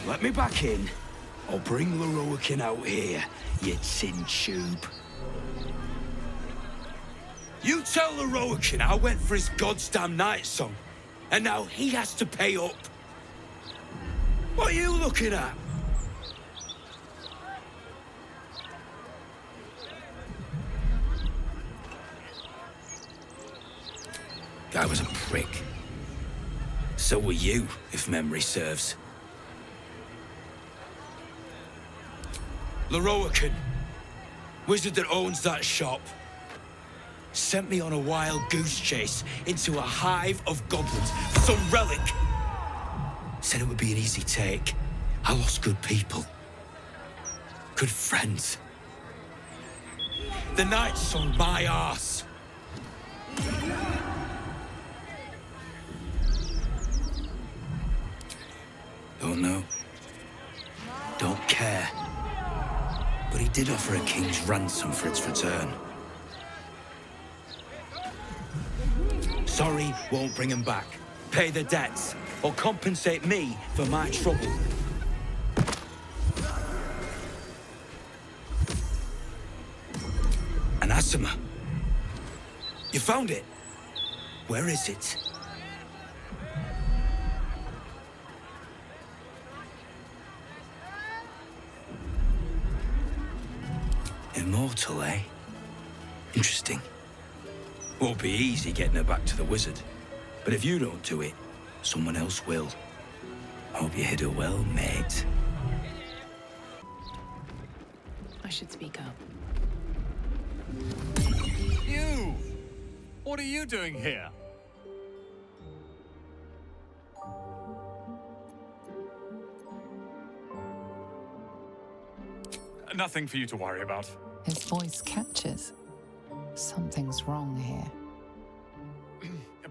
Let me back in, or bring Lorroakin out here, you tin tube. You tell Lorroakin I went for his goddamn Nightsong, and now he has to pay up. What are you looking at? Guy was a prick. So were you, if memory serves. Lorroakin, wizard that owns that shop, sent me on a wild goose chase into a hive of goblins for some relic. Said it would be an easy take. I lost good people. Good friends. The Nightsong, my arse. Don't know. Don't care. But he did offer a king's ransom for its return. Sorry, won't bring him back. Pay the debts, or compensate me for my trouble. Anathema. You found it? Where is it? Immortal, eh? Interesting. Won't be easy getting her back to the wizard. But if you don't do it, someone else will. Hope you hid her well, mate. I should speak up. You! What are you doing here? Nothing for you to worry about. His voice catches. Something's wrong here.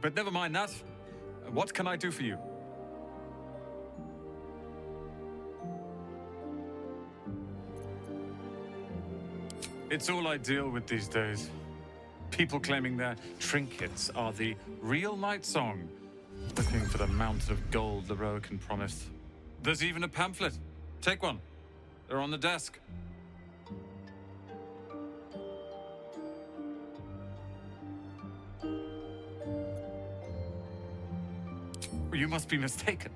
But never mind that. What can I do for you? It's all I deal with these days. People claiming their trinkets are the real Nightsong, looking for the mountain of gold Lorroakin promised. There's even a pamphlet. Take one. They're on the desk. You must be mistaken.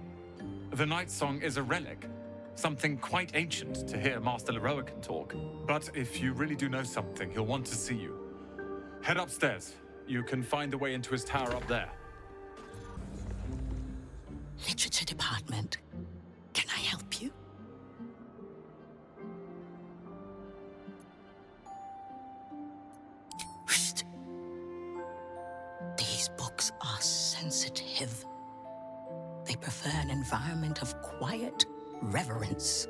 The Nightsong is a relic. Something quite ancient to hear Master Lorroakin talk. But if you really do know something, he'll want to see you. Head upstairs. You can find the way into his tower up there. Literature department. Can I help you? Shh. These books are sensitive. They prefer an environment of quiet reverence.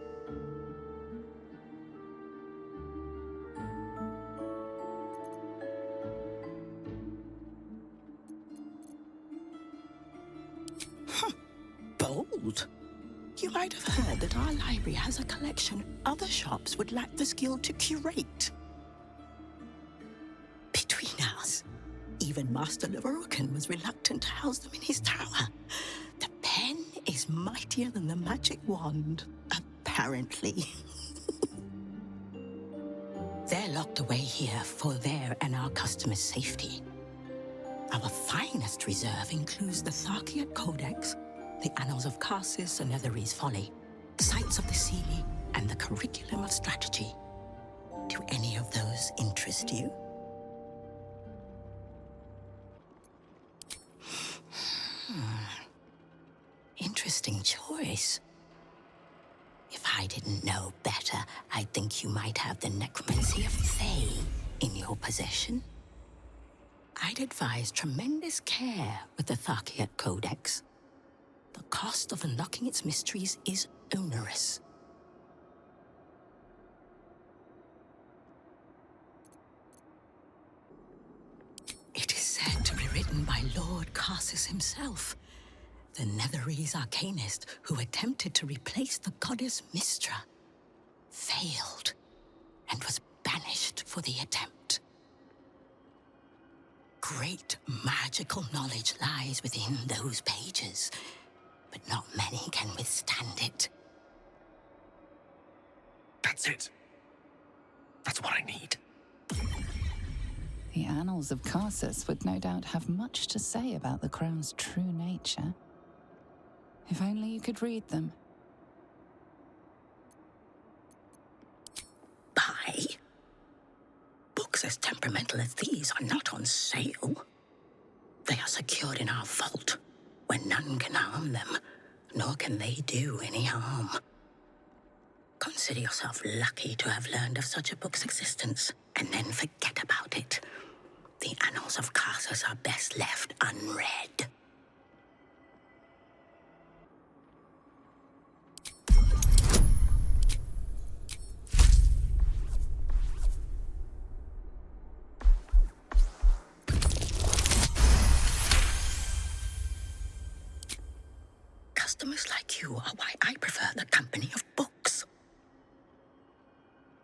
Bold. You might have heard that our library has a collection other shops would lack the skill to curate. Between us, even Master Lorroakin was reluctant to house them in his tower. The pen is mightier than the magic wand, apparently. They're locked away here for their and our customers' safety. Our finest reserve includes the Tharkiat Codex, the Annals of Karsus and Netherese Folly, Sights of the Seelie, and the Curriculum of Strategy. Do any of those interest you? Interesting choice. If I didn't know better, I'd think you might have the necromancy of Thay in your possession. I'd advise tremendous care with the Tharkiat Codex. The cost of unlocking its mysteries is onerous. It is said to be written by Lord Karsus himself, the Netherese arcanist who attempted to replace the goddess Mystra, failed, and was banished for the attempt. Great magical knowledge lies within those pages, but not many can withstand it. That's it. That's what I need. The annals of Karsus would no doubt have much to say about the crown's true nature. If only you could read them. Buy? Books as temperamental as these are not on sale. They are secured in our vault, where none can harm them, nor can they do any harm. Consider yourself lucky to have learned of such a book's existence, and then forget about it. The annals of Karsus are best left unread. Customers like you are why I prefer the company of books.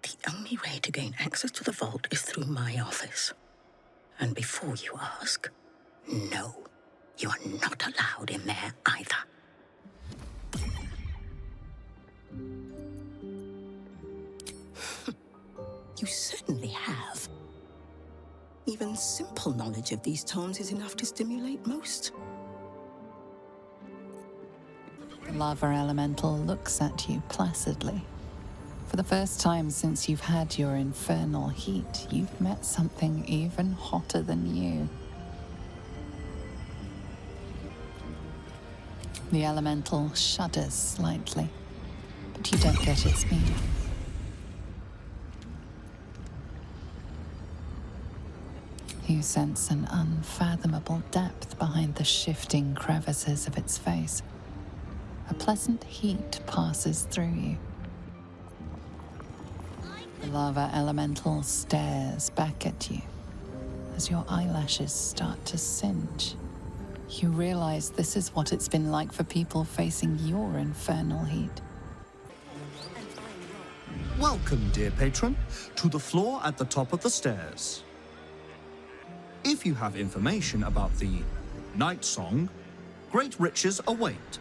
The only way to gain access to the vault is through my office. And before you ask, no, you are not allowed in there either. You certainly have. Even simple knowledge of these tomes is enough to stimulate most. The lava elemental looks at you placidly. For the first time since you've had your infernal heat, you've met something even hotter than you. The elemental shudders slightly, but you don't get its meaning. You sense an unfathomable depth behind the shifting crevices of its face. A pleasant heat passes through you. The lava elemental stares back at you as your eyelashes start to singe. You realize this is what it's been like for people facing your infernal heat. Welcome, dear patron, to the floor at the top of the stairs. If you have information about the Nightsong, great riches await.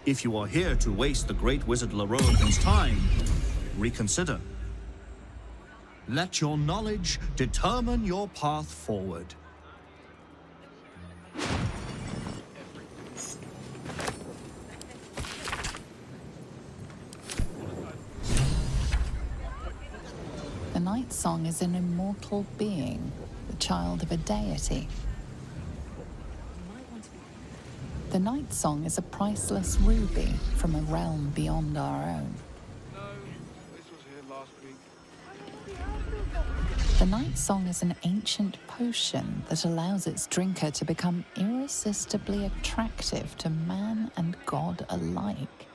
If you are here to waste the great wizard Leroican's time, reconsider. Let your knowledge determine your path forward. The Nightsong is an immortal being, the child of a deity. The Nightsong is a priceless ruby from a realm beyond our own. The Nightsong is an ancient potion that allows its drinker to become irresistibly attractive to man and god alike.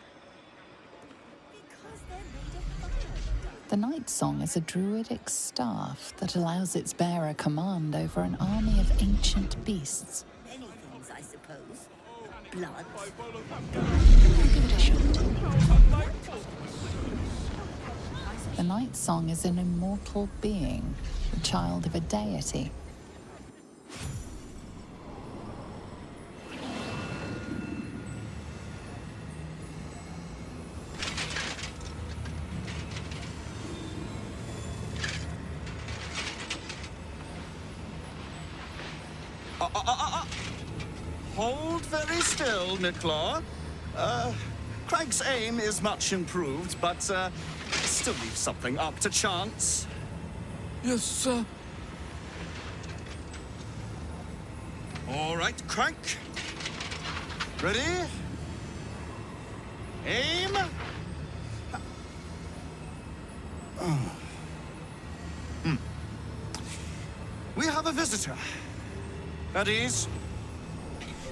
The Nightsong is a druidic staff that allows its bearer command over an army of ancient beasts. Many things, I suppose. Blood. Give it a shot. The Nightsong is an immortal being, the child of a deity. Hold very still, Nicklaw. Craig's aim is much improved, but still leaves something up to chance. Yes, sir. All right, Crank. Ready? Aim. We have a visitor. At ease.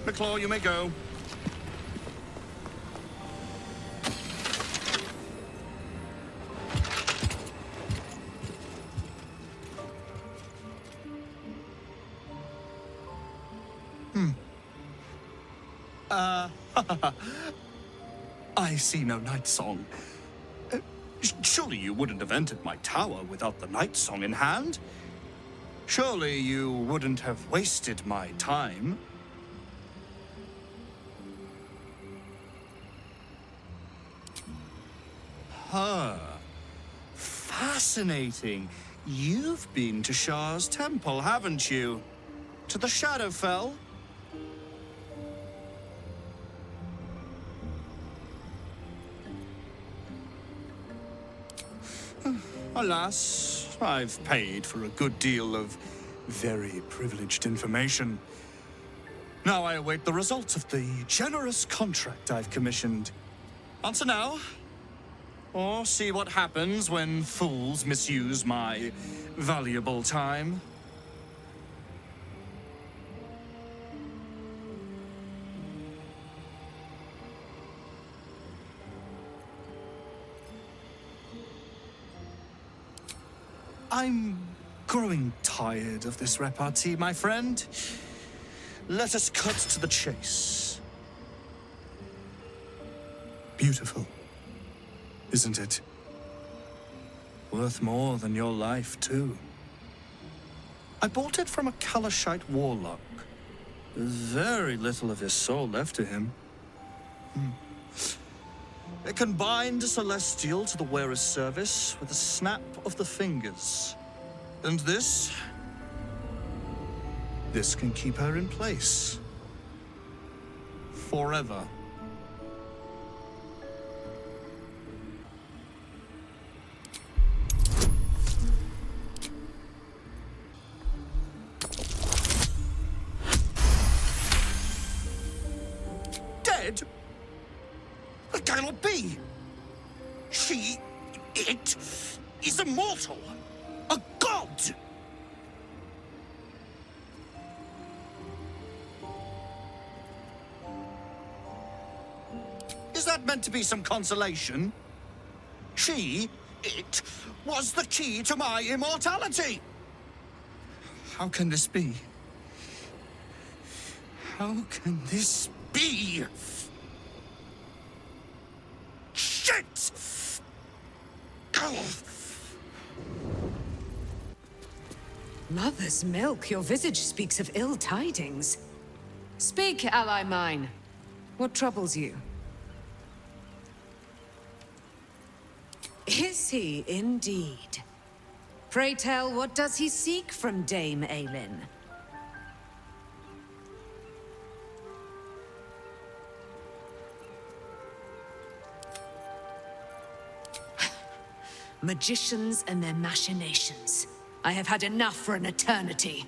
McClaw, you may go. I see no Nightsong. Surely you wouldn't have entered my tower without the Nightsong in hand? Surely you wouldn't have wasted my time? Huh. Fascinating. You've been to Shah's temple, haven't you? To the Shadowfell? Alas, I've paid for a good deal of very privileged information. Now I await the results of the generous contract I've commissioned. Answer now, or see what happens when fools misuse my valuable time. I'm growing tired of this repartee, my friend. Let us cut to the chase. Beautiful, isn't it? Worth more than your life, too. I bought it from a Kalashite warlock. There's very little of his soul left to him. It can bind a celestial to the wearer's service with a snap of the fingers. And this can keep her in place. Forever. Dead? That cannot be! It is immortal! A god! Is that meant to be some consolation? It was the key to my immortality! How can this be? How can this be? Shit! Mother's milk, your visage speaks of ill tidings. Speak, ally mine. What troubles you? Is he indeed? Pray tell, what does he seek from Dame Aylin? Magicians and their machinations. I have had enough for an eternity.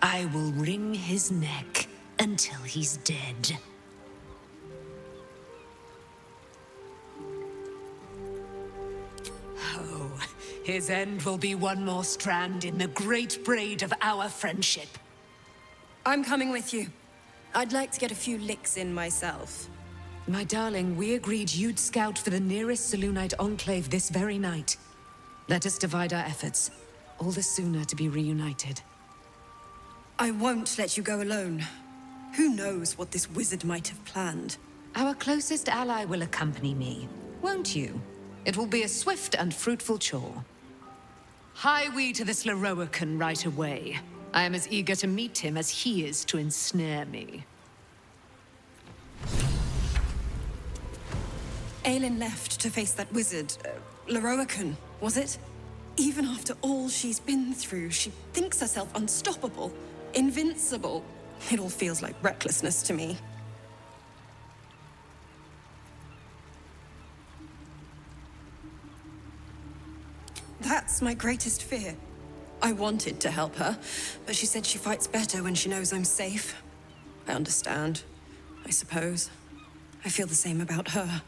I will wring his neck until he's dead. Oh, his end will be one more strand in the great braid of our friendship. I'm coming with you. I'd like to get a few licks in myself. My darling, we agreed you'd scout for the nearest Selûnite enclave this very night. Let us divide our efforts. All the sooner to be reunited. I won't let you go alone. Who knows what this wizard might have planned? Our closest ally will accompany me, won't you? It will be a swift and fruitful chore. Hie we to this Lorroakan right away. I am as eager to meet him as he is to ensnare me. Aylin left to face that wizard, Lorroakan, was it? Even after all she's been through, she thinks herself unstoppable, invincible. It all feels like recklessness to me. That's my greatest fear. I wanted to help her, but she said she fights better when she knows I'm safe. I understand, I suppose. I feel the same about her.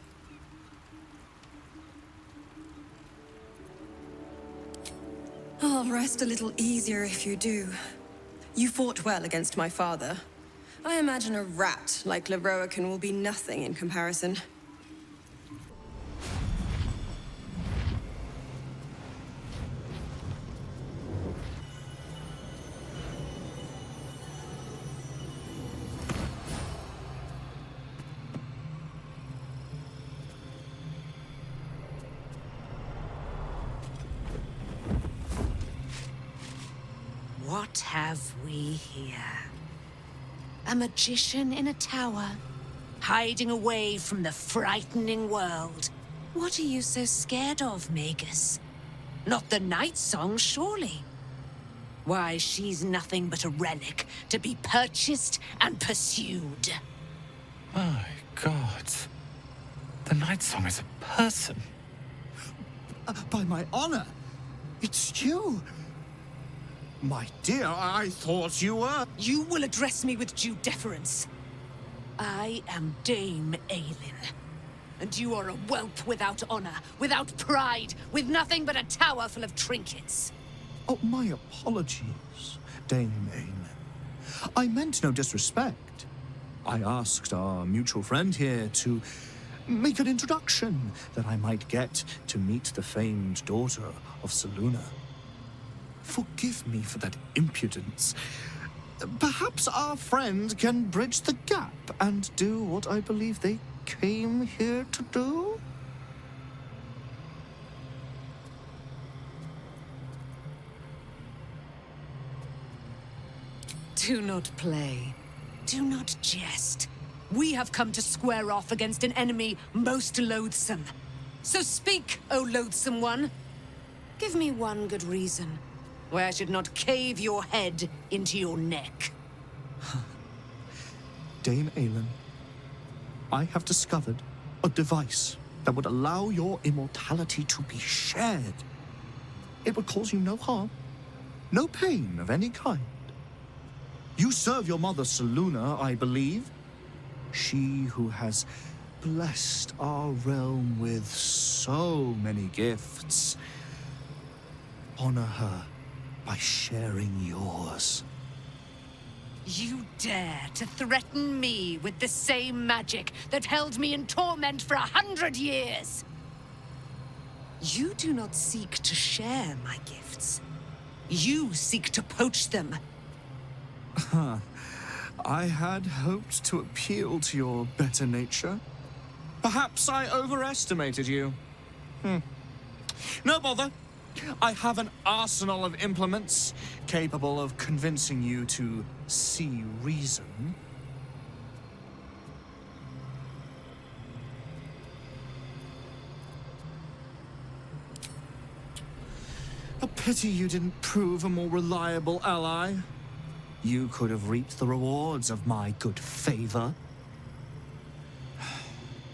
I'll rest a little easier if you do. You fought well against my father. I imagine a rat like Lorroakan will be nothing in comparison. What have we here? A magician in a tower, hiding away from the frightening world. What are you so scared of, Magus? Not the Nightsong, surely. Why, she's nothing but a relic to be purchased and pursued. My God. The Nightsong is a person. By my honor, it's you. My dear, I thought you were... You will address me with due deference. I am Dame Aylin. And you are a whelp without honor, without pride, with nothing but a tower full of trinkets. Oh, my apologies, Dame Aylin. I meant no disrespect. I asked our mutual friend here to make an introduction that I might get to meet the famed daughter of Selûne. Forgive me for that impudence. Perhaps our friend can bridge the gap and do what I believe they came here to do? Do not play. Do not jest. We have come to square off against an enemy most loathsome. So speak, O loathsome one. Give me one good reason why I should not cave your head into your neck. Dame Aylin, I have discovered a device that would allow your immortality to be shared. It would cause you no harm, no pain of any kind. You serve your mother Selûne, I believe. She who has blessed our realm with so many gifts. Honor her by sharing yours. You dare to threaten me with the same magic that held me in torment for 100 years? You do not seek to share my gifts. You seek to poach them. I had hoped to appeal to your better nature. Perhaps I overestimated you. No bother. I have an arsenal of implements capable of convincing you to see reason. A pity you didn't prove a more reliable ally. You could have reaped the rewards of my good favor.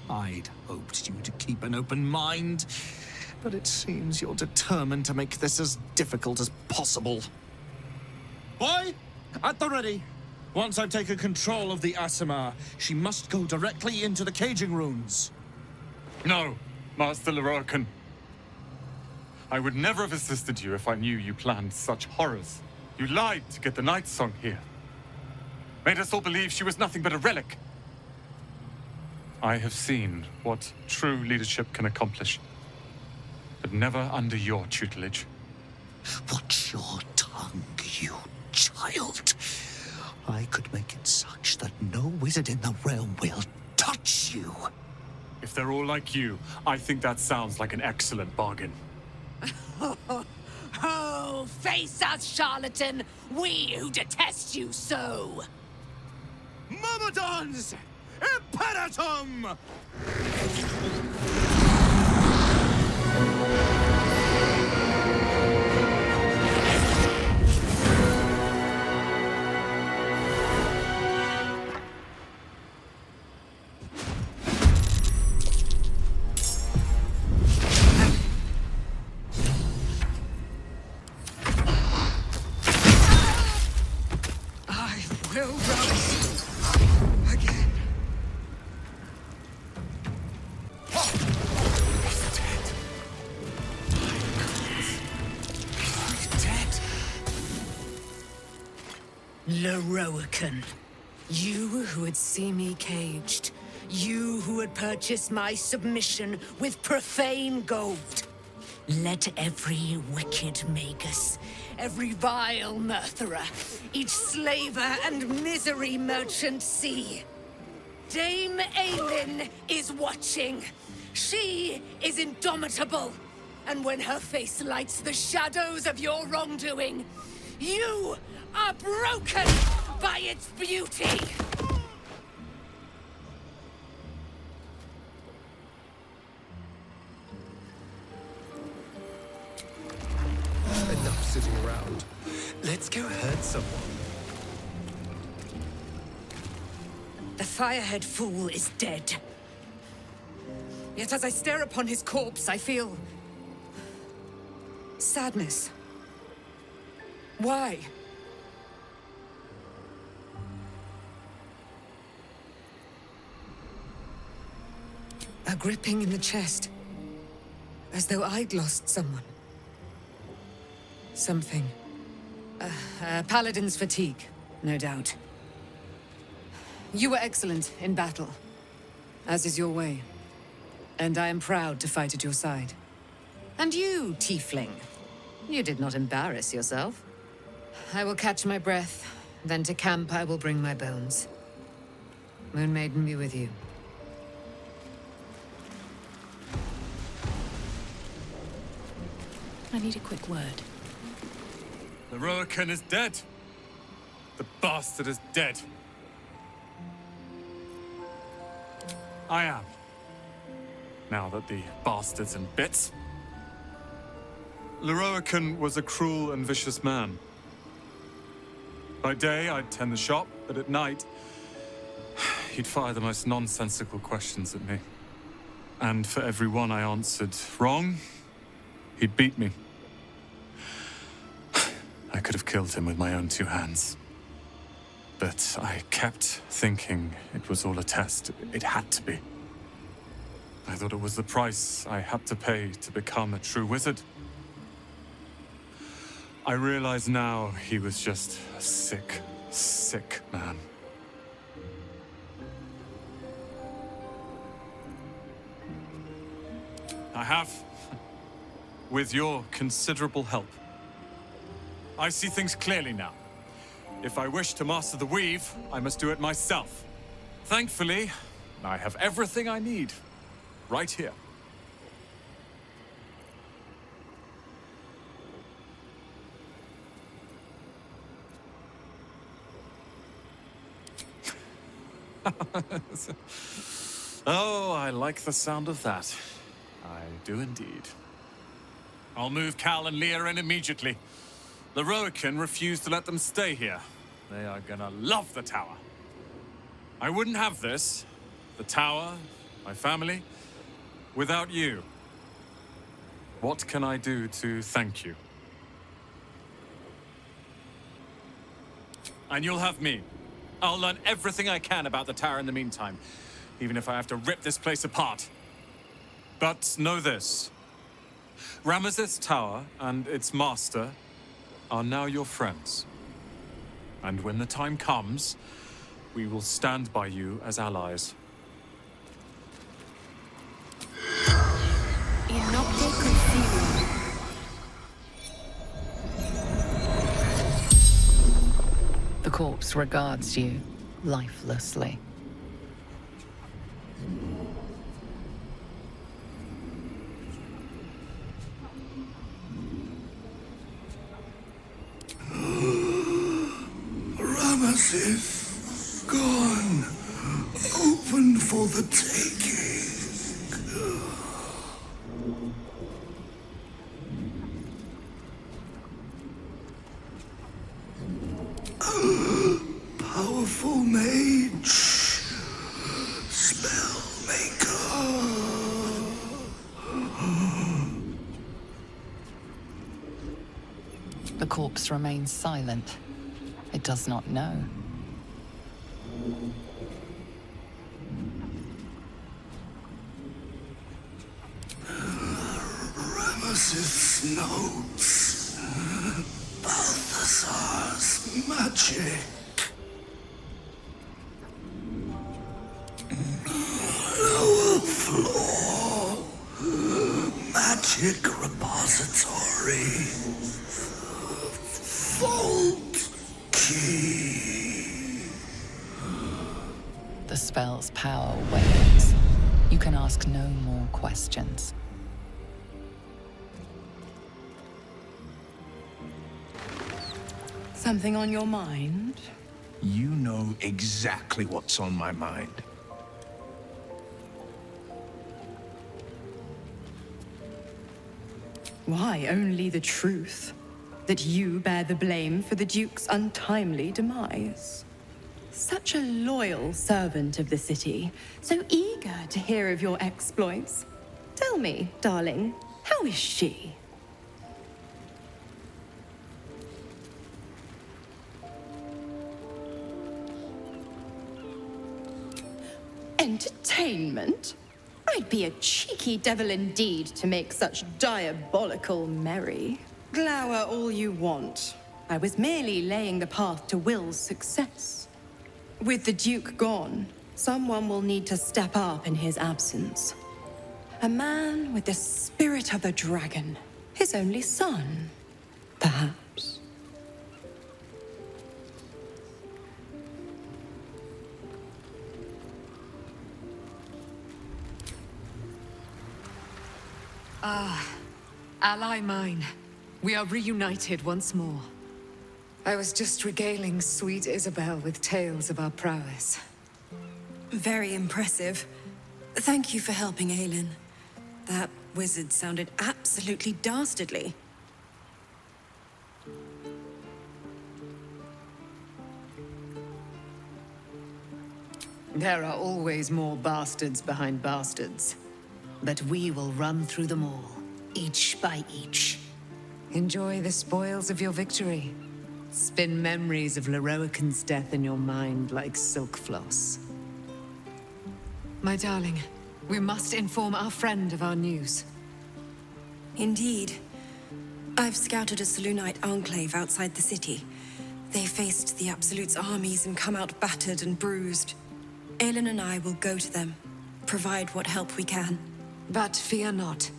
I'd hoped you to keep an open mind, but it seems you're determined to make this as difficult as possible. Boy, at the ready. Once I've taken control of the Aasimar, she must go directly into the caging runes. No, Master Leroican. I would never have assisted you if I knew you planned such horrors. You lied to get the Nightsong here. Made us all believe she was nothing but a relic. I have seen what true leadership can accomplish. But never under your tutelage. Watch your tongue, you child. I could make it such that no wizard in the realm will touch you. If they're all like you, I think that sounds like an excellent bargain. Oh, face us, charlatan! We who detest you so! Myrmidons! Imperatum! I will rise again. Leroican, you who would see me caged, you who would purchase my submission with profane gold. Let every wicked magus, every vile murtherer, each slaver and misery merchant see. Dame Aylin is watching. She is indomitable. And when her face lights the shadows of your wrongdoing, you are broken by its beauty. Go hurt someone. The Firehead fool is dead. Yet as I stare upon his corpse, I feel... sadness. Why? A gripping in the chest. As though I'd lost someone. Something. Paladin's fatigue, no doubt. You were excellent in battle, as is your way. And I am proud to fight at your side. And you, tiefling, you did not embarrass yourself. I will catch my breath, then to camp I will bring my bones. Moon Maiden be with you. I need a quick word. The Roakin is dead. The bastard is dead. I am. Now that the bastard's in bits. Leroican was a cruel and vicious man. By day, I'd tend the shop, but at night, he'd fire the most nonsensical questions at me. And for every one I answered wrong, he'd beat me. I could have killed him with my own 2 hands. But I kept thinking it was all a test. It had to be. I thought it was the price I had to pay to become a true wizard. I realize now he was just a sick, sick man. I have, with your considerable help. I see things clearly now. If I wish to master the weave, I must do it myself. Thankfully, I have everything I need, right here. Oh, I like the sound of that. I do indeed. I'll move Cal and Leah in immediately. The Roakin refused to let them stay here. They are gonna love the tower. I wouldn't have this, the tower, my family, without you. What can I do to thank you? And you'll have me. I'll learn everything I can about the tower in the meantime, even if I have to rip this place apart. But know this. Ramesses Tower and its master are now your friends. And when the time comes, we will stand by you as allies. In nocte concealio. The corpse regards you lifelessly. Ramesses, gone. Open for the taking. Powerful mage. Spellmaker. The corpse remains silent. It does not know. Ramesses notes. Balthasar's magic. Lower floor. Magic repository. Vault key. The spell's power wanes. You can ask no more questions. Something on your mind? You know exactly what's on my mind. Why only the truth? that you bear the blame for the Duke's untimely demise. Such a loyal servant of the city, so eager to hear of your exploits. Tell me, darling, how is she? Entertainment? I'd be a cheeky devil indeed to make such diabolical merry. Glower all you want. I was merely laying the path to Will's success. With the Duke gone, someone will need to step up in his absence. A man with the spirit of a dragon. His only son, perhaps. Ally mine, we are reunited once more. I was just regaling sweet Isabel with tales of our prowess. Very impressive. Thank you for helping Aylin. That wizard sounded absolutely dastardly. There are always more bastards behind bastards. But we will run through them all, each by each. Enjoy the spoils of your victory. Spin memories of Leroican's death in your mind like silk floss. My darling, we must inform our friend of our news. Indeed. I've scouted a Selûnite enclave outside the city. They faced the Absolute's armies and come out battered and bruised. Aylin and I will go to them, provide what help we can. But fear not.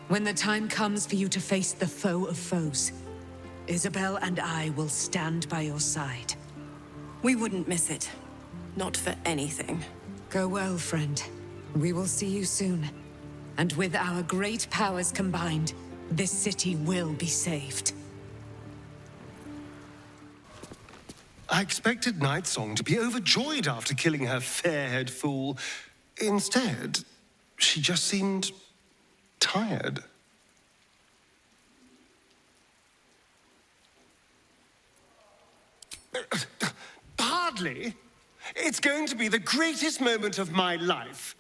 When the time comes for you to face the foe of foes, Isabel and I will stand by your side. We wouldn't miss it. Not for anything. Go well, friend. We will see you soon. And with our great powers combined, this city will be saved. I expected Nightsong to be overjoyed after killing her fair-haired fool. Instead, she just seemed tired. Hardly. It's going to be the greatest moment of my life.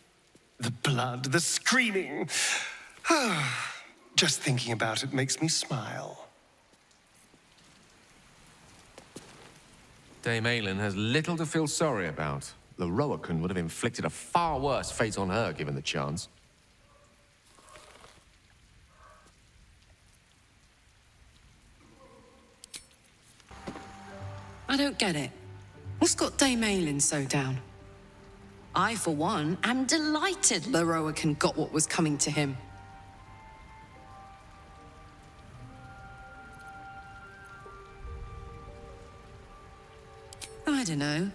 The blood, the screaming. Just thinking about it makes me smile. Dame Aylin has little to feel sorry about. Leroican would have inflicted a far worse fate on her given the chance. I don't get it. What's got Dame Aylin so down? I, for one, am delighted Leroican got what was coming to him. I don't know.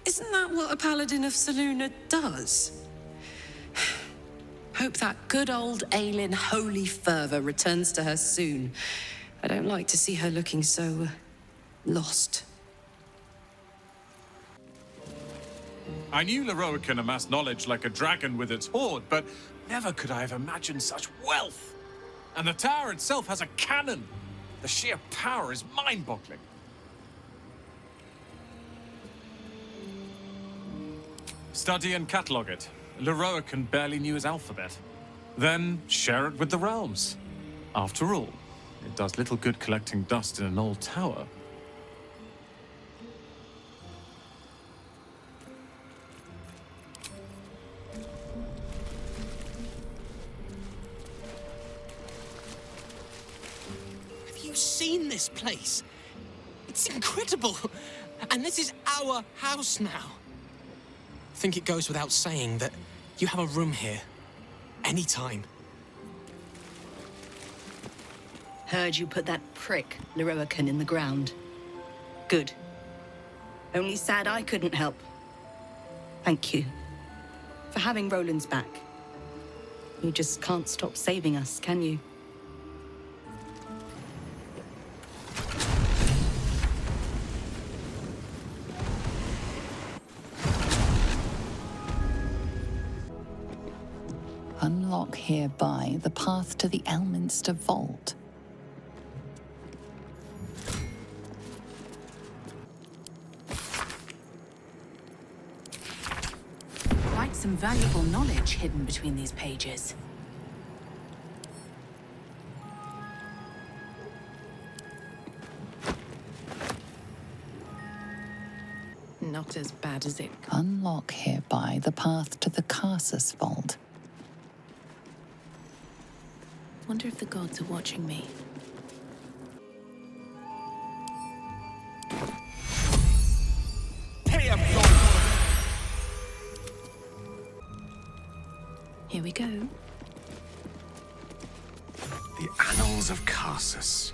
Isn't that what a paladin of Selûne does? Hope that good old Aylin holy fervor returns to her soon. I don't like to see her looking so lost. I knew Leroican amassed knowledge like a dragon with its hoard, but never could I have imagined such wealth. And the tower itself has a cannon. The sheer power is mind-boggling. Study and catalogue it. Leroican barely knew his alphabet. Then share it with the realms. After all, it does little good collecting dust in an old tower. Have you seen this place? It's incredible. And this is our house now. I think it goes without saying that you have a room here. Anytime. Heard you put that prick, Leroican, in the ground. Good. Only sad I couldn't help. Thank you. For having Roland's back. You just can't stop saving us, can you? Unlock hereby the path to the Elminster Vault. some valuable knowledge hidden between these pages. Not as bad as it. Unlock hereby the path to the Carsus Vault. Wonder if the gods are watching me. Here we go. The Annals of Carsus.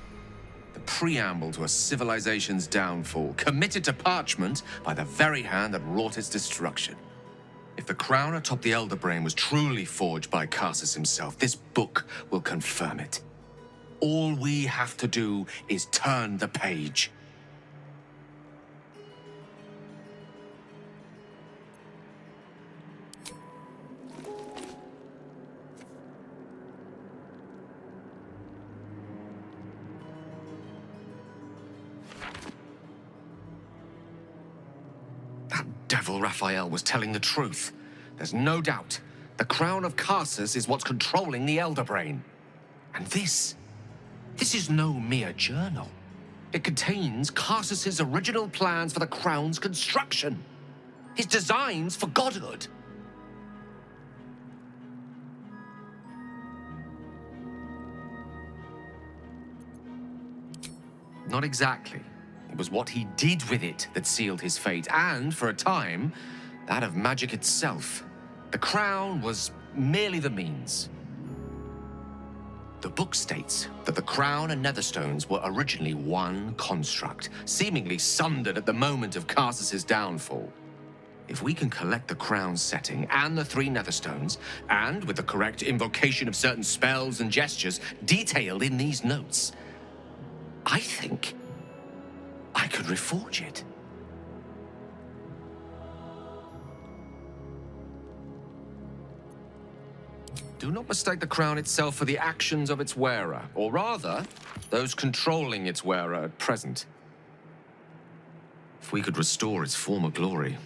The preamble to a civilization's downfall, committed to parchment by the very hand that wrought its destruction. If the crown atop the Elder Brain was truly forged by Carsus himself, this book will confirm it. All we have to do is turn the page. Devil Raphael was telling the truth. There's no doubt. The crown of Carsus is what's controlling the Elder Brain. And this is no mere journal. It contains Carsus's original plans for the crown's construction. His designs for godhood. Not exactly. It was what he did with it that sealed his fate, and, for a time, that of magic itself. The crown was merely the means. The book states that the crown and netherstones were originally one construct, seemingly sundered at the moment of Carsus's downfall. If we can collect the crown's setting and the 3 netherstones, and with the correct invocation of certain spells and gestures detailed in these notes, I think I could reforge it. Do not mistake the crown itself for the actions of its wearer, or rather, those controlling its wearer at present. If we could restore its former glory,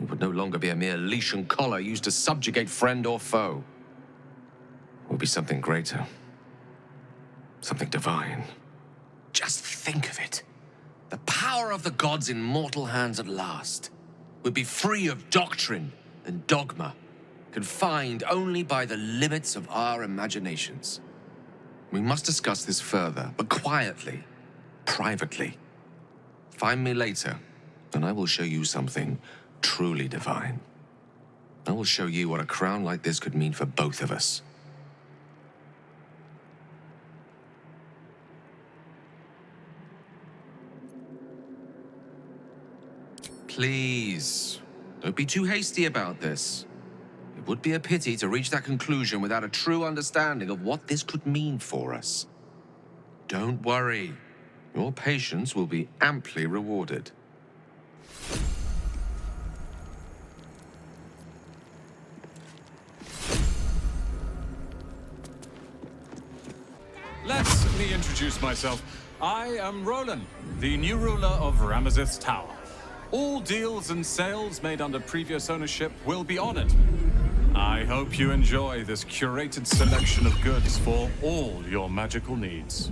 it would no longer be a mere leash and collar used to subjugate friend or foe. It would be something greater. Something divine. Just think of it. The power of the gods in mortal hands at last would be free of doctrine and dogma, confined only by the limits of our imaginations. We must discuss this further, but quietly, privately. Find me later, and I will show you something truly divine. I will show you what a crown like this could mean for both of us. Please, don't be too hasty about this. It would be a pity to reach that conclusion without a true understanding of what this could mean for us. Don't worry. Your patience will be amply rewarded. Let me introduce myself. I am Rolan, the new ruler of Ramazith's Tower. All deals and sales made under previous ownership will be honored. I hope you enjoy this curated selection of goods for all your magical needs.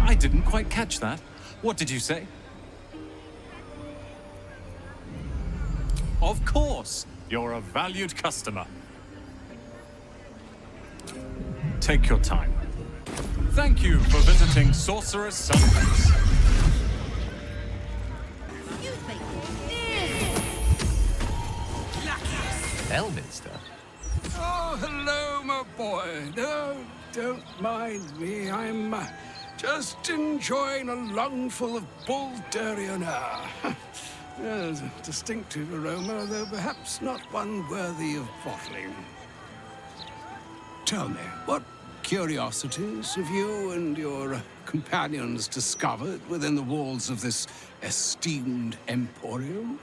I didn't quite catch that. What did you say? Of course! You're a valued customer. Take your time. Thank you for visiting Sorcerer's Sunrise. Elminster? Oh, hello, my boy. No, don't mind me. I'm just enjoying a lungful of Baldurian air. There's a distinctive aroma, though perhaps not one worthy of bottling. Tell me, what curiosities have you and your companions discovered within the walls of this esteemed emporium?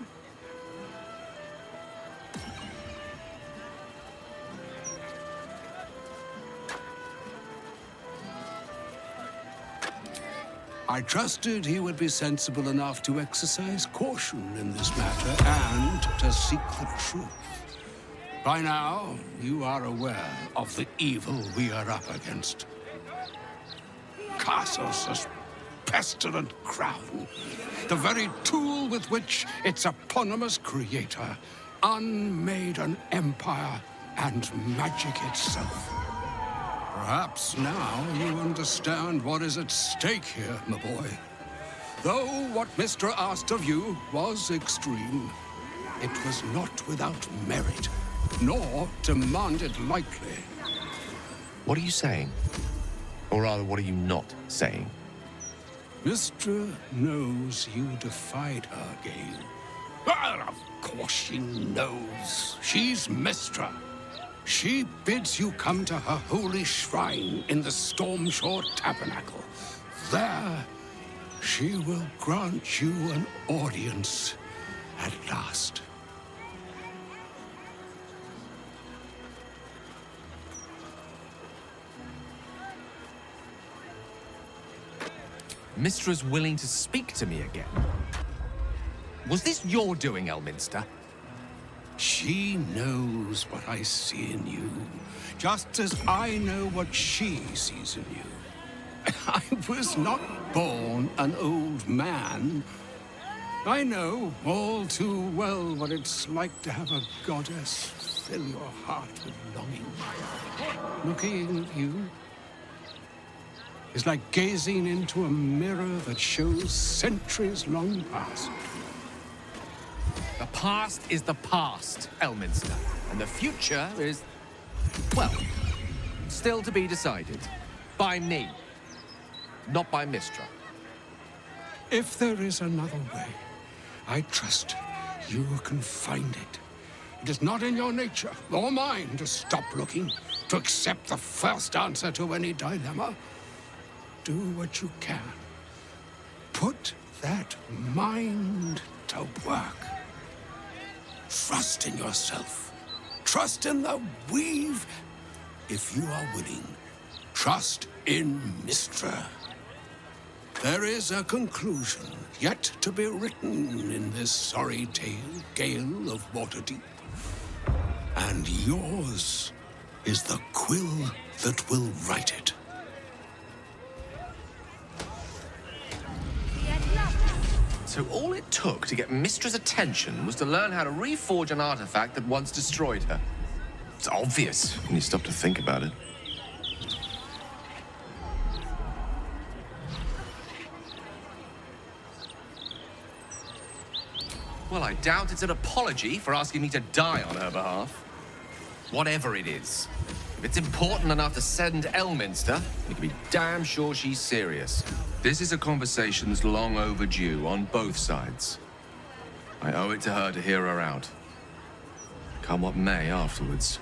I trusted he would be sensible enough to exercise caution in this matter and to seek the truth. By now, you are aware of the evil we are up against. Cassos' pestilent crown, the very tool with which its eponymous creator unmade an empire and magic itself. Perhaps now you understand what is at stake here, my boy. Though what Mystra asked of you was extreme, it was not without merit, nor demanded lightly. What are you saying? Or rather, what are you not saying? Mystra knows you defied her, Gale. Well, of course she knows. She's Mystra. She bids you come to her holy shrine in the Stormshore Tabernacle. There, she will grant you an audience at last. Mistra's willing to speak to me again. Was this your doing, Elminster? She knows what I see in you, just as I know what she sees in you. I was not born an old man. I know all too well what it's like to have a goddess fill your heart with longing. Looking at you is like gazing into a mirror that shows centuries long past. The past is the past, Elminster. And the future is, well, still to be decided. By me. Not by Mystra. If there is another way, I trust you can find it. It is not in your nature or mine to stop looking, to accept the first answer to any dilemma. Do what you can. Put that mind to work. Trust in yourself. Trust in the weave. If you are willing, trust in Mystra. There is a conclusion yet to be written in this sorry tale, Gale of Waterdeep. And yours is the quill that will write it. So all it took to get Mistra's attention was to learn how to reforge an artifact that once destroyed her. It's obvious when you stop to think about it. Well, I doubt it's an apology for asking me to die on her behalf. Whatever it is. If it's important enough to send Elminster, you can be damn sure she's serious. This is a conversation that's long overdue on both sides. I owe it to her to hear her out. Come what may afterwards.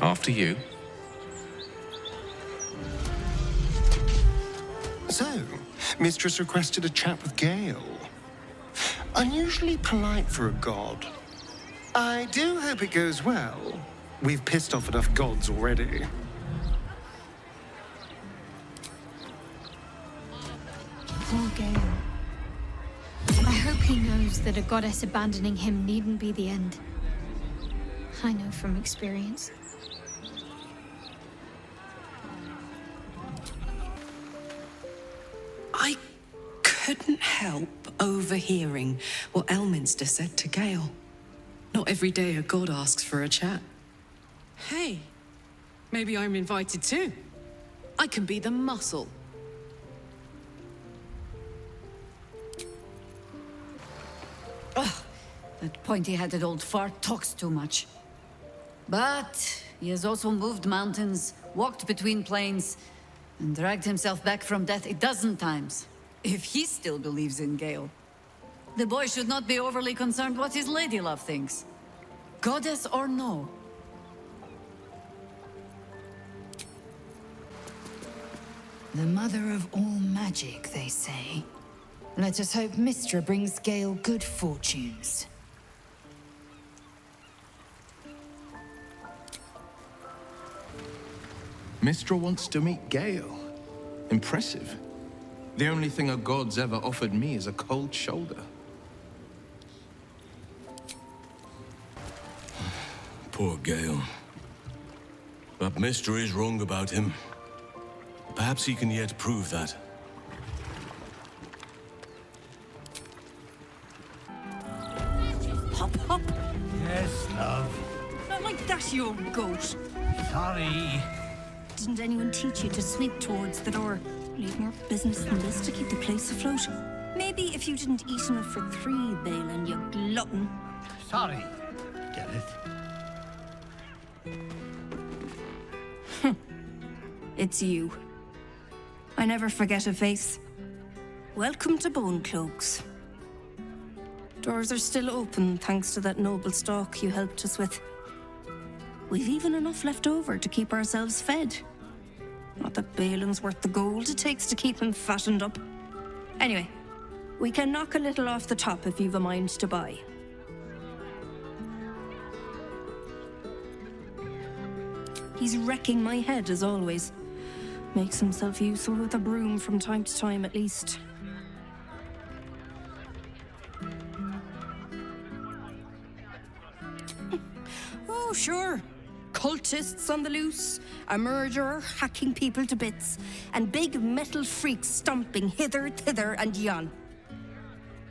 After you. So, Mistress requested a chat with Gale. Unusually polite for a god. I do hope it goes well. We've pissed off enough gods already. Poor Gale. I hope he knows that a goddess abandoning him needn't be the end. I know from experience. I couldn't help overhearing what Elminster said to Gale. Not every day a god asks for a chat. Hey, maybe I'm invited too. I can be the muscle. Ugh, that pointy-headed old fart talks too much. But he has also moved mountains, walked between planes, and dragged himself back from death 12 times. If he still believes in Gale, the boy should not be overly concerned what his ladylove thinks. Goddess or no. The mother of all magic, they say. Let us hope Mystra brings Gale good fortunes. Mystra wants to meet Gale. Impressive. The only thing a god's ever offered me is a cold shoulder. Poor Gale. But Mystra is wrong about him. Perhaps he can yet prove that. Hop, hop. Yes, love. Not like that, you old goat. Sorry. Didn't anyone teach you to sweep towards the door? Leave more business than this to keep the place afloat. Maybe if you didn't eat enough for 3, Balin, you glutton. Sorry. Get it? It's you. I never forget a face. Welcome to Bone Cloaks. Doors are still open thanks to that noble stock you helped us with. We've even enough left over to keep ourselves fed. Not that Balin's worth the gold it takes to keep him fattened up. Anyway, we can knock a little off the top if you've a mind to buy. He's wrecking my head as always. Makes himself useful with a broom from time to time at least. Oh, sure. Cultists on the loose, a murderer hacking people to bits, and big metal freaks stomping hither, thither, and yon.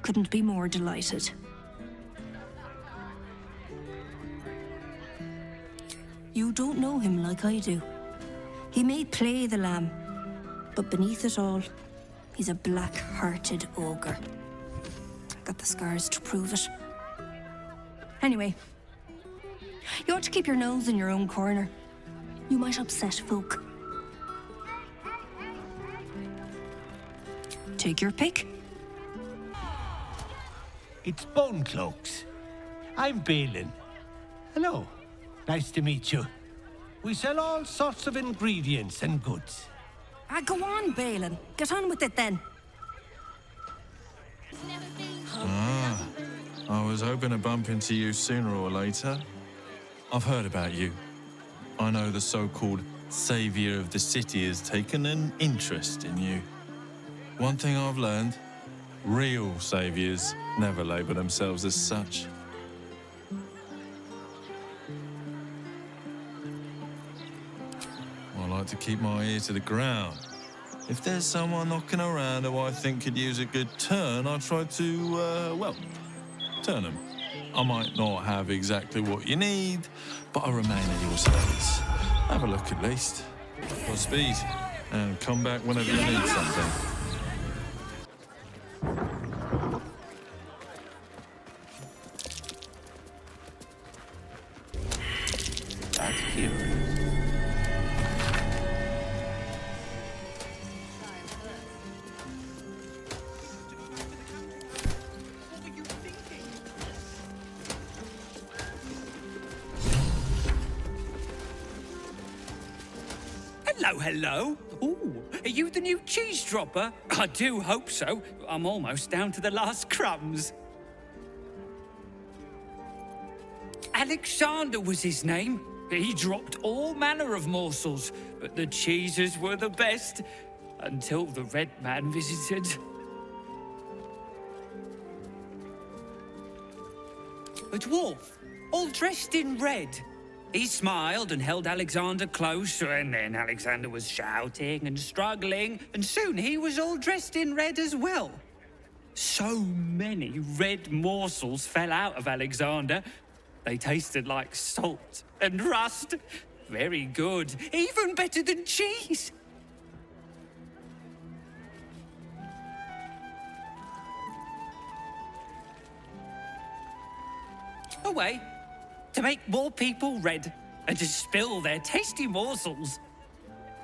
Couldn't be more delighted. You don't know him like I do. He may play the lamb, but beneath it all, he's a black-hearted ogre. Got the scars to prove it. Anyway, you ought to keep your nose in your own corner. You might upset folk. Take your pick. It's Bone Cloaks. I'm Balin. Hello. Nice to meet you. We sell all sorts of ingredients and goods. Go on, Balin. Get on with it then. I was hoping to bump into you sooner or later. I've heard about you. I know the so-called savior of the city has taken an interest in you. One thing I've learned, real saviors never label themselves as such. I like to keep my ear to the ground. If there's someone knocking around who I think could use a good turn, I try to, well, turn them. I might not have exactly what you need, but I remain at your service. Have a look at least. Godspeed, and come back whenever you need something. Back here. Hello. Ooh, are you the new cheese dropper? I do hope so. I'm almost down to the last crumbs. Alexander was his name. He dropped all manner of morsels, but the cheeses were the best, until the Red Man visited. A dwarf, all dressed in red. He smiled and held Alexander close, and then Alexander was shouting and struggling, and soon he was all dressed in red as well. So many red morsels fell out of Alexander. They tasted like salt and rust. Very good, even better than cheese. Away. To make more people red and to spill their tasty morsels.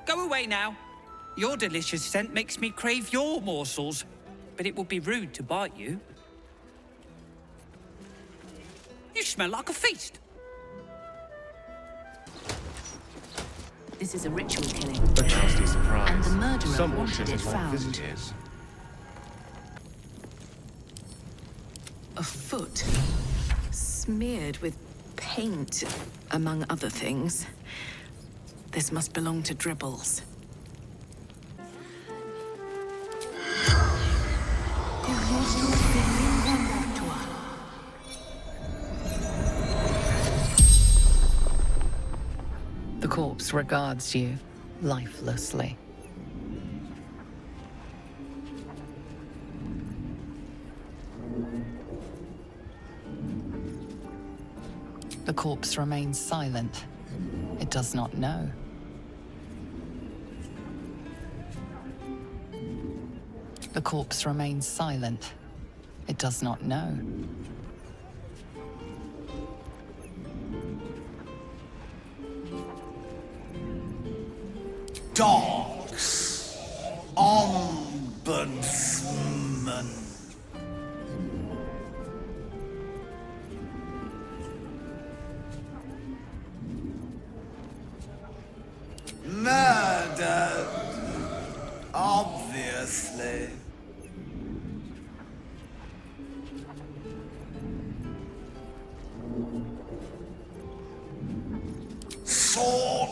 Go away now. Your delicious scent makes me crave your morsels, but it would be rude to bite you. You smell like a feast. This is a ritual killing. A nasty surprise. And the murderer Someone wanted it shouldn't like found. visitors. A foot smeared with paint, among other things. This must belong to Dribbles. The corpse regards you lifelessly. The corpse remains silent. It does not know. The corpse remains silent. It does not know. Dogs. Ombudsman. Murdered. Obviously. Sort.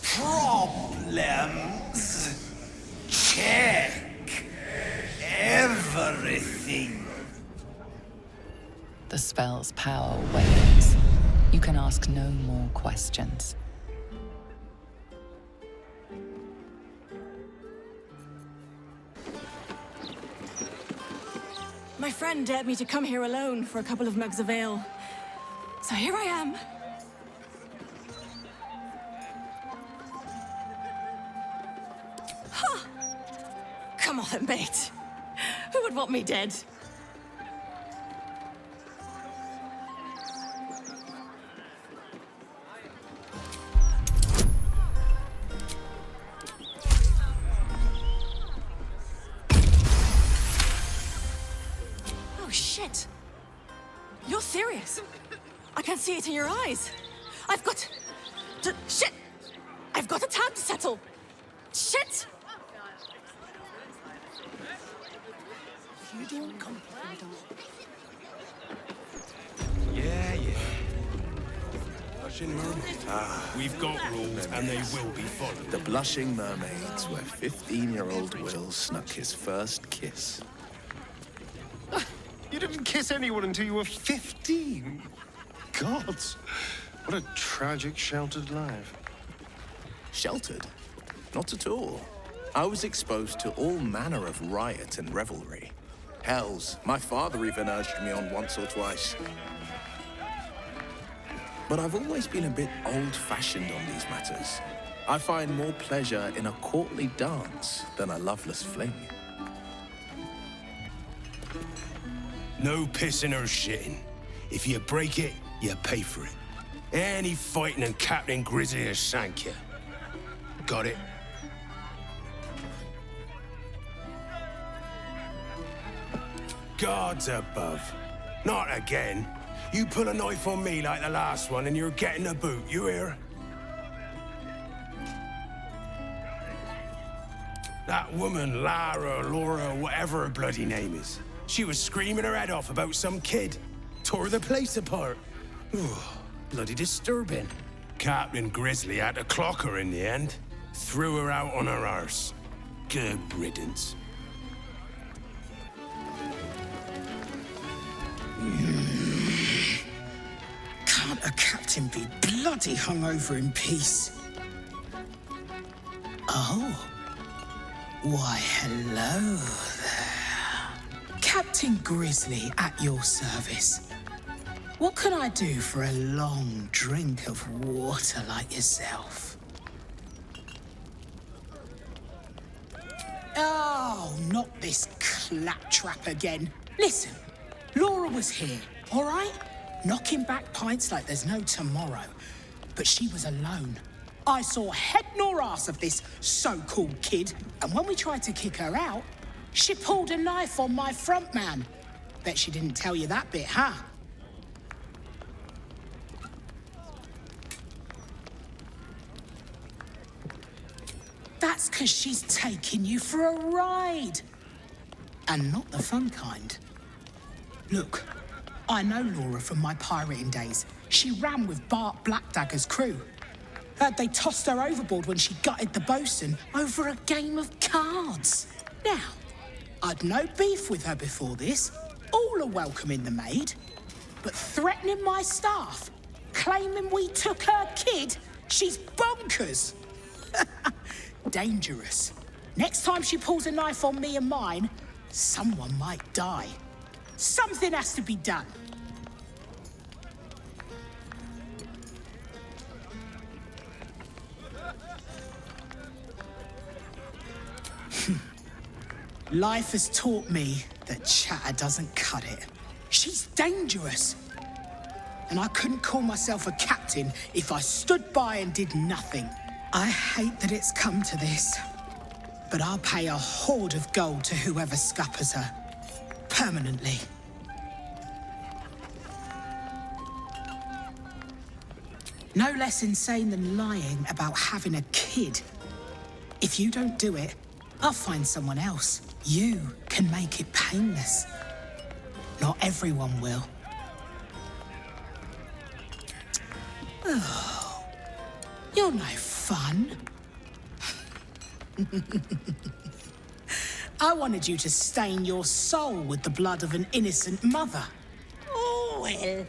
Problems. Check. Everything. The spell's power wanes. You can ask no more questions. My friend dared me to come here alone for a couple of mugs of ale. So here I am. Ha! Come on, mate. Who would want me dead? Oh, shit. You're serious. I can see it in your eyes. I've got... Shit! I've got a tab to settle. Shit! You don't complain. Yeah. Blushing mermaids. We've got rules, and they will be followed. The Blushing Mermaids, where 15-year-old Will snuck his first kiss. You didn't kiss anyone until you were 15. Gods, what a tragic, sheltered life. Sheltered? Not at all. I was exposed to all manner of riot and revelry. Hells, my father even urged me on once or twice. But I've always been a bit old-fashioned on these matters. I find more pleasure in a courtly dance than a loveless fling. No pissing or shitting. If you break it, you pay for it. Any fighting and Captain Grizzly will shank you. Got it? Gods above. Not again. You pull a knife on me like the last one and you're getting a boot, you hear? That woman, Lara, Laura, whatever her bloody name is. She was screaming her head off about some kid. Tore the place apart. Ooh, bloody disturbing. Captain Grizzly had to clock her in the end. Threw her out on her arse. Good riddance. Can't a captain be bloody hungover in peace? Oh. Why, hello there. Captain Grizzly at your service. What can I do for a long drink of water like yourself? Oh, not this claptrap again. Listen, Laura was here, all right? Knocking back pints like there's no tomorrow. But she was alone. I saw head nor ass of this so-called kid, and when we tried to kick her out, she pulled a knife on my front man. Bet she didn't tell you that bit, huh? That's 'cause she's taking you for a ride. And not the fun kind. Look, I know Laura from my pirating days. She ran with Bart Blackdagger's crew. Heard they tossed her overboard when she gutted the bosun over a game of cards. Now, I'd no beef with her before this. All are welcoming the maid. But threatening my staff, claiming we took her kid, she's bonkers. Dangerous. Next time she pulls a knife on me and mine, someone might die. Something has to be done. Life has taught me that chatter doesn't cut it. She's dangerous. And I couldn't call myself a captain if I stood by and did nothing. I hate that it's come to this, but I'll pay a hoard of gold to whoever scuppers her. Permanently. No less insane than lying about having a kid. If you don't do it, I'll find someone else. You can make it painless. Not everyone will. Oh, you're no fun. I wanted you to stain your soul with the blood of an innocent mother. Oh, well,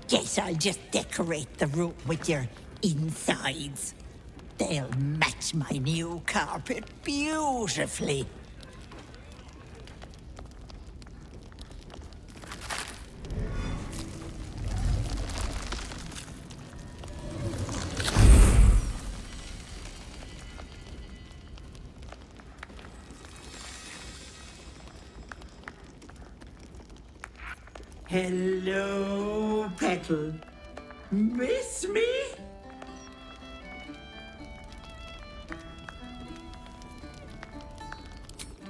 guess I'll just decorate the room with your insides. They'll match my new carpet beautifully. Hello, Petal. Miss me?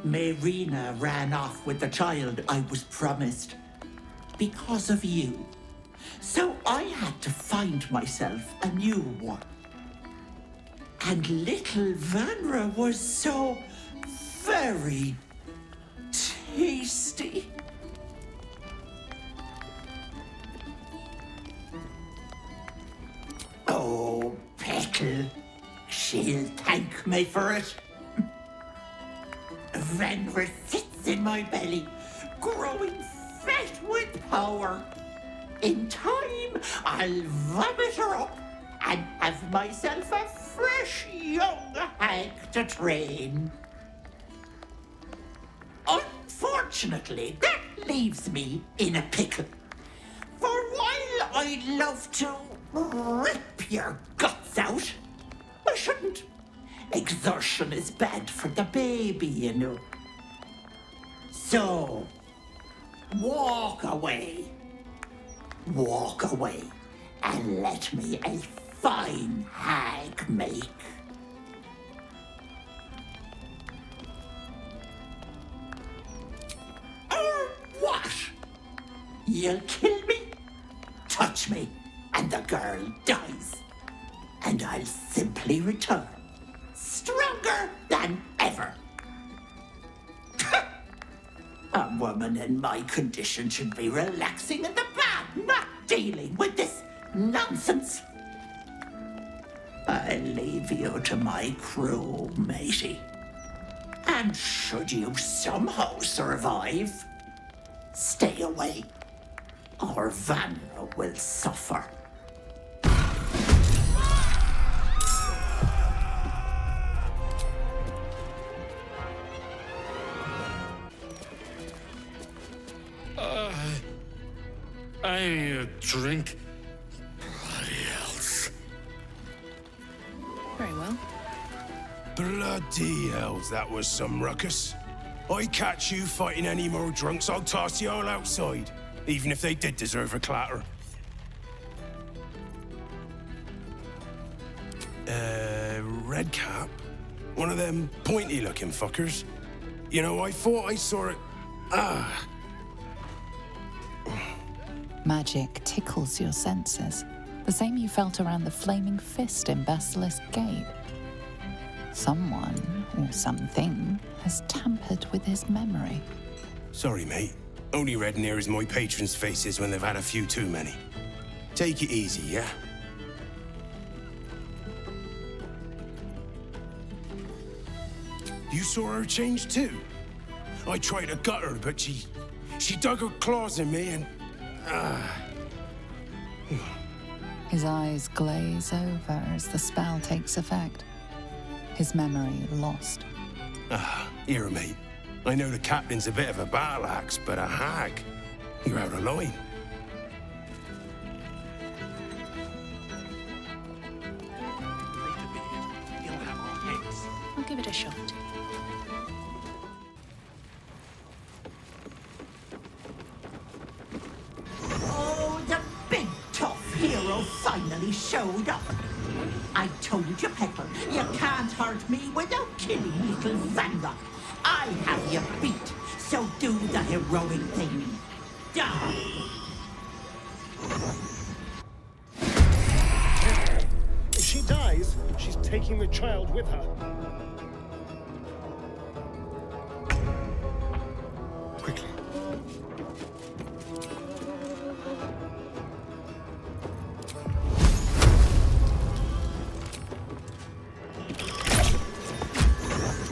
Marina ran off with the child I was promised. Because of you. So I had to find myself a new one. And little Vanra was so very tasty. Oh, Petal. She'll thank me for it. Vanra sits in my belly, growing fat with power. In time, I'll vomit her up and have myself a fresh young hag to train. Unfortunately, that leaves me in a pickle. For while I'd love to rip your guts out, I shouldn't. Exertion is bad for the baby, you know. So, walk away. Walk away and let me a fine hag make. Or what? You'll kill me, touch me, and the girl dies. And I'll simply return, stronger than ever. A woman in my condition should be relaxing in the bath, not dealing with this nonsense. I'll leave you to my crew, matey. And should you somehow survive, stay away, or Vanra will suffer. I need a drink. Bloody hells. Very well. Bloody hells, that was some ruckus. I catch you fighting any more drunks, I'll toss you all outside. Even if they did deserve a clatter. Red cap? One of them pointy-looking fuckers? You know, I thought I saw it... Magic tickles your senses, the same you felt around the flaming fist in Basilisk Gate. Someone, or something, has tampered with his memory. Sorry, mate. Only red near as my patrons' faces when they've had a few too many. Take it easy, yeah? You saw her change too? I tried to gut her, but she dug her claws in me and... His eyes glaze over as the spell takes effect. His memory lost. Here, mate. I know the captain's a bit of a battle axe, but a hag. You're out of line. I'll give it a shot. Oh, the big tough hero finally showed up. I told you, Petal, you can't hurt me without killing little Vanga. I have you beat, so do the heroic thing. Die! If she dies, she's taking the child with her. Quickly.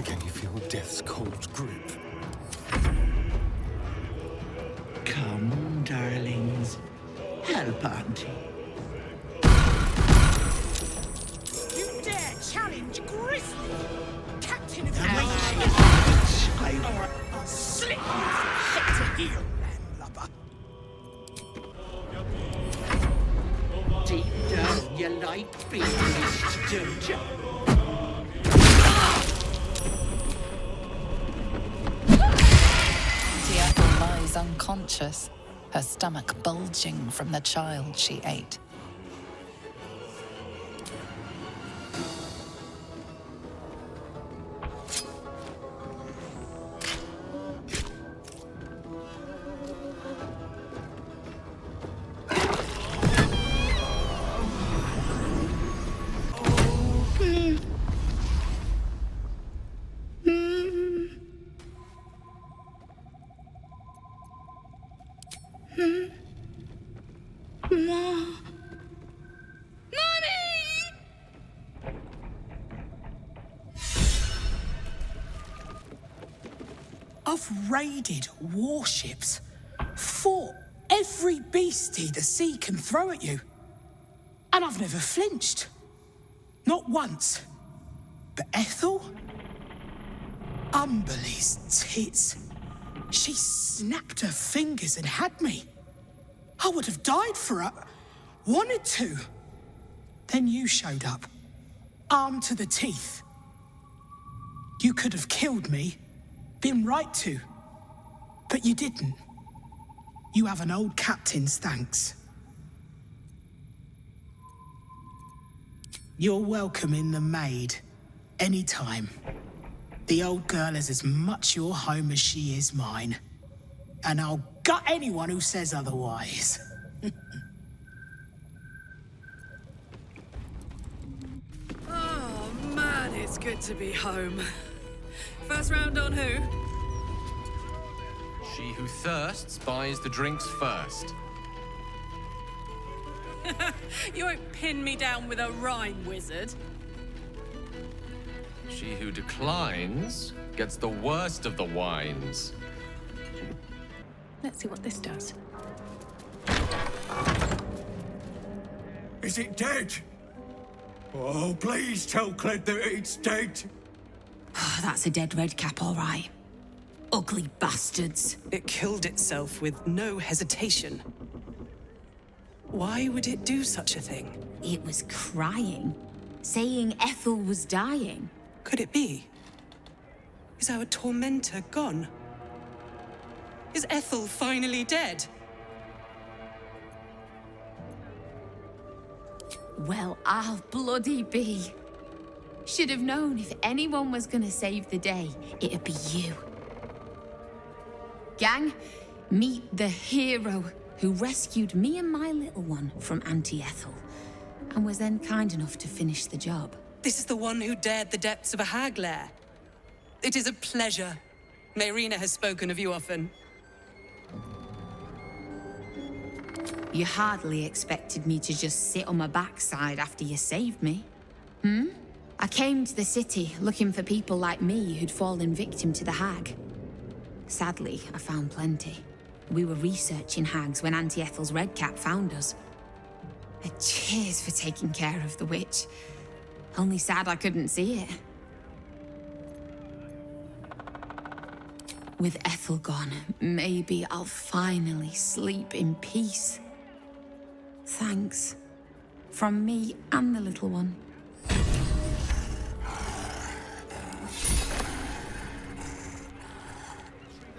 Can you feel death's cold grip? Come, darlings. Help Auntie. You dare challenge Grizzly? Captain of the Raiders? I'll slit you from head to heel, landlubber. Deep down, you like being missed, don't you? Auntie Ethel lies unconscious, her stomach bulging from the child she ate. I've raided warships, fought every beastie the sea can throw at you. And I've never flinched. Not once. But Ethel? Umberly's tits. She snapped her fingers and had me. I would have died for her. Wanted to. Then you showed up. Armed to the teeth. You could have killed me. Been right to. But you didn't. You have an old captain's thanks. You're welcome in the Maid. Anytime. The old girl is as much your home as she is mine. And I'll gut anyone who says otherwise. Oh, man, it's good to be home. First round on who? She who thirsts buys the drinks first. You won't pin me down with a rhyme, wizard. She who declines gets the worst of the wines. Let's see what this does. Is it dead? Oh, please tell Cled that it's dead. That's a dead red cap, all right. Ugly bastards. It killed itself with no hesitation. Why would it do such a thing? It was crying, saying Ethel was dying. Could it be? Is our tormentor gone? Is Ethel finally dead? Well, I'll bloody be. Should have known if anyone was gonna save the day, it'd be you. Gang, meet the hero who rescued me and my little one from Auntie Ethel, and was then kind enough to finish the job. This is the one who dared the depths of a hag lair. It is a pleasure. Mayrina has spoken of you often. You hardly expected me to just sit on my backside after you saved me. I came to the city looking for people like me who'd fallen victim to the hag. Sadly, I found plenty. We were researching hags when Auntie Ethel's redcap found us. Cheers for taking care of the witch. Only sad I couldn't see it. With Ethel gone, maybe I'll finally sleep in peace. Thanks. From me and the little one.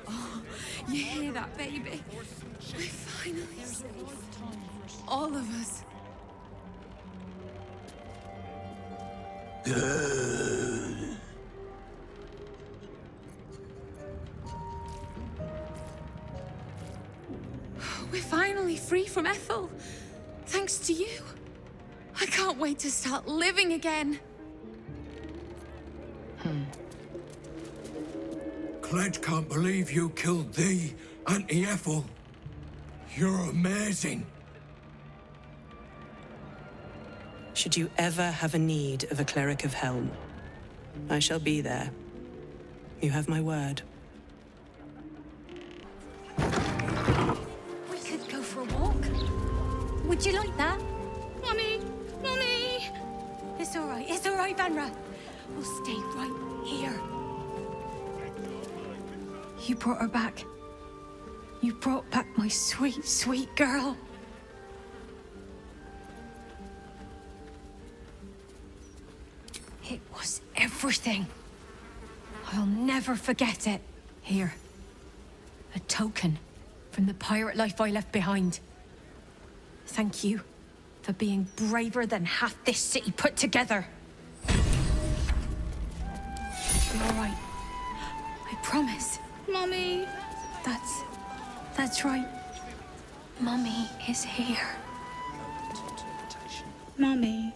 Oh, you hear that, baby? We're finally safe. All of us. Good. We're finally free from Ethel. Thanks to you. I can't wait to start living again. Clegg can't believe you killed thee, Auntie Ethel. You're amazing. Should you ever have a need of a cleric of Helm, I shall be there. You have my word. We could go for a walk. Would you like that? Mummy! Mummy! It's all right, Vanra. We'll stay right here. You brought her back. You brought back my sweet, sweet girl. It was everything. I'll never forget it. Here. A token from the pirate life I left behind. Thank you for being braver than half this city put together. You're all right. I promise. Mummy. That's right. Mummy is here. Mummy.